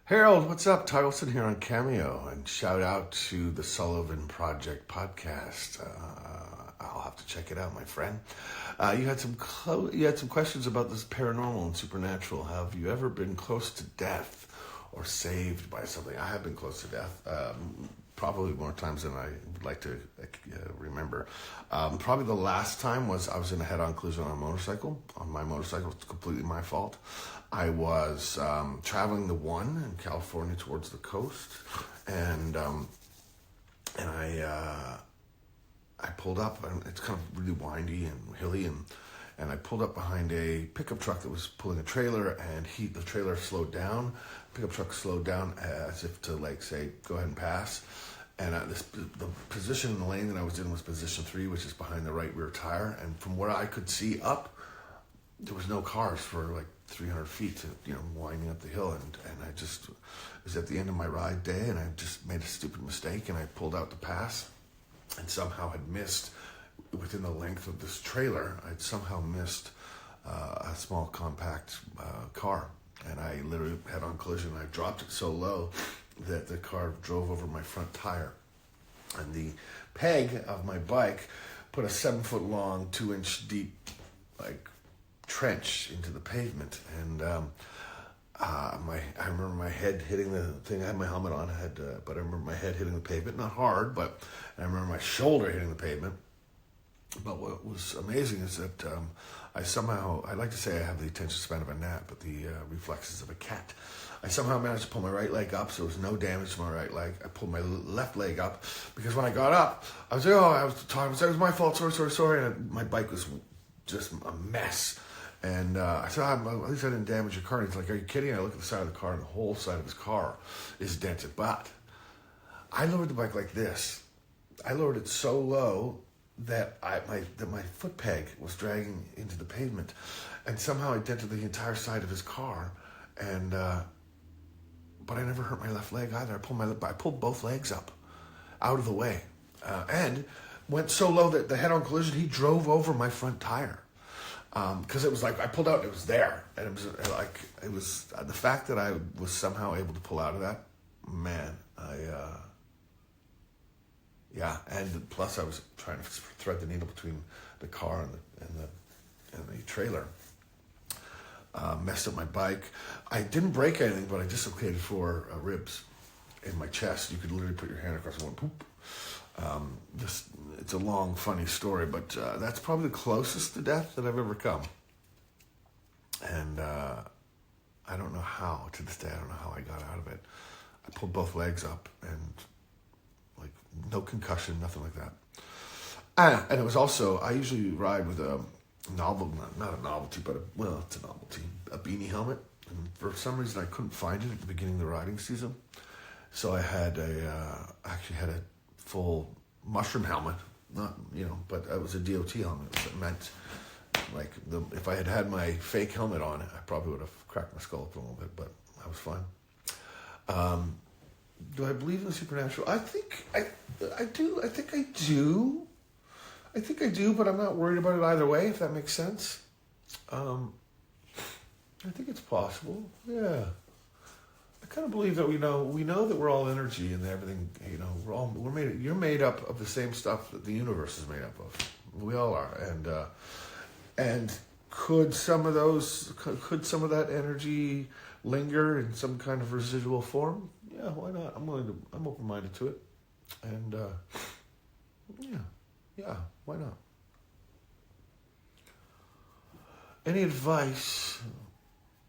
Harold, what's up? Ty Olsson here on Cameo, and shout out to the Sullivan Project Podcast. I'll have to check it out, my friend. You had some questions about this paranormal and supernatural. Have you ever been close to death or saved by something? I have been close to death. Probably more times than I would like to remember. Probably the last time was I was in a head-on collision on a motorcycle. On my motorcycle, it's completely my fault. I was traveling the 1 in California towards the coast, and I pulled up, and it's kind of really windy and hilly, and I pulled up behind a pickup truck that was pulling a trailer, and the trailer slowed down. Pickup truck slowed down as if to say, go ahead and pass. And the position in the lane that I was in was position 3, which is behind the right rear tire. And from where I could see up, there was no cars for 300 feet, winding up the hill. And I just was at the end of my ride day, and I just made a stupid mistake, and I pulled out to pass, and somehow had missed, within the length of this trailer, I'd somehow missed a small compact car. And I literally head-on collision. I dropped it so low that the car drove over my front tire. And the peg of my bike put a 7-foot-long, 2-inch deep, trench into the pavement. And I remember my head hitting the thing. I had my helmet on, but I remember my head hitting the pavement. Not hard, but I remember my shoulder hitting the pavement. But what was amazing is that I like to say I have the attention span of a gnat, but the reflexes of a cat. I somehow managed to pull my right leg up, so there was no damage to my right leg. I pulled my left leg up, because when I got up, I was like, it was my fault, sorry. And my bike was just a mess. And I said, at least I didn't damage your car. And he's like, are you kidding? I look at the side of the car, and the whole side of his car is dented. But I lowered the bike like this. I lowered it so low that my foot peg was dragging into the pavement, and somehow I dented the entire side of his car, and but I never hurt my left leg either. I pulled both legs up, out of the way, and went so low that the head-on collision, he drove over my front tire, because it was I pulled out and it was there, and it was the fact that I was somehow able to pull out of that, man. Yeah, and plus I was trying to thread the needle between the car and the trailer. Messed up my bike. I didn't break anything, but I dislocated 4 ribs in my chest. You could literally put your hand across and go, poop. It's a long, funny story, but that's probably the closest to death that I've ever come. And I don't know how, to this day, I don't know how I got out of it. I pulled both legs up, and no concussion, nothing like that. And it was also, I usually ride with a not a novelty, but it's a novelty, a beanie helmet. And for some reason I couldn't find it at the beginning of the riding season. So I had actually had a full mushroom helmet, but it was a DOT helmet. That meant, if I had my fake helmet on, I probably would have cracked my skull up a little bit, but I was fine. Do I believe in the supernatural? I think I do. I think I do, but I'm not worried about it either way, if that makes sense. I think it's possible. Yeah. I kind of believe that we know that we're all energy, and everything, you're made up of the same stuff that the universe is made up of. We all are. And could some of that energy linger in some kind of residual form? Yeah, why not? I'm open-minded to it. And, yeah, why not? Any advice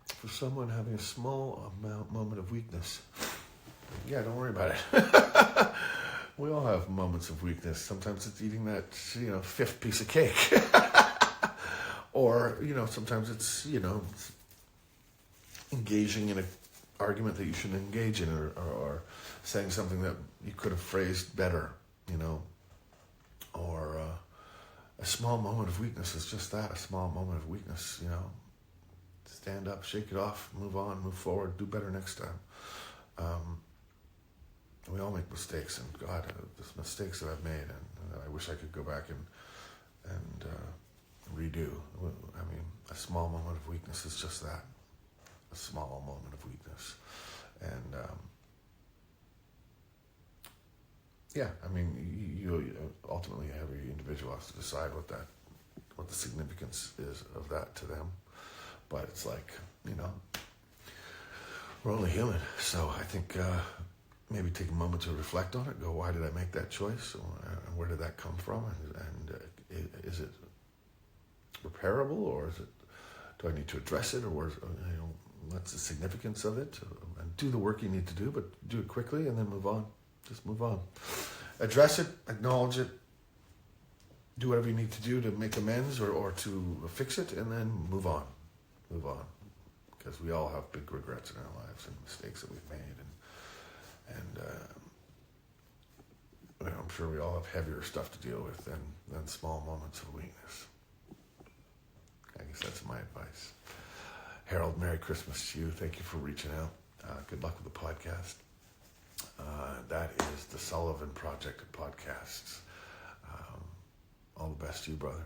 for someone having a small moment of weakness? Yeah, don't worry about it. We all have moments of weakness. Sometimes it's eating that, 5th piece of cake. Or, sometimes it's, engaging in an argument that you shouldn't engage in, or saying something that you could have phrased better, or a small moment of weakness is just that, a small moment of weakness, stand up, shake it off, move on, move forward, do better next time. We all make mistakes, and God, there's mistakes that I've made, and I wish I could go back and redo. I mean, a small moment of weakness is just that, a small moment of weakness. And yeah, I mean, you ultimately every individual has to decide what the significance is of that to them. But it's like, we're only human. So I think maybe take a moment to reflect on it. Go, why did I make that choice? And where did that come from? And is it repairable, or do I need to address it, or what's the significance of it? And do the work you need to do, but do it quickly and then move on. Just move on. Address it, acknowledge it, do whatever you need to do to make amends or to fix it, and then move on. Move on. Because we all have big regrets in our lives and mistakes that we've made. And I'm sure we all have heavier stuff to deal with than small moments of weakness. I guess that's my advice. Harold, Merry Christmas to you. Thank you for reaching out. Good luck with the podcast. That is the Sullivan Project Podcast. All the best to you, brother.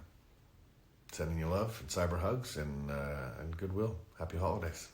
Sending you love and cyber hugs and goodwill. Happy holidays.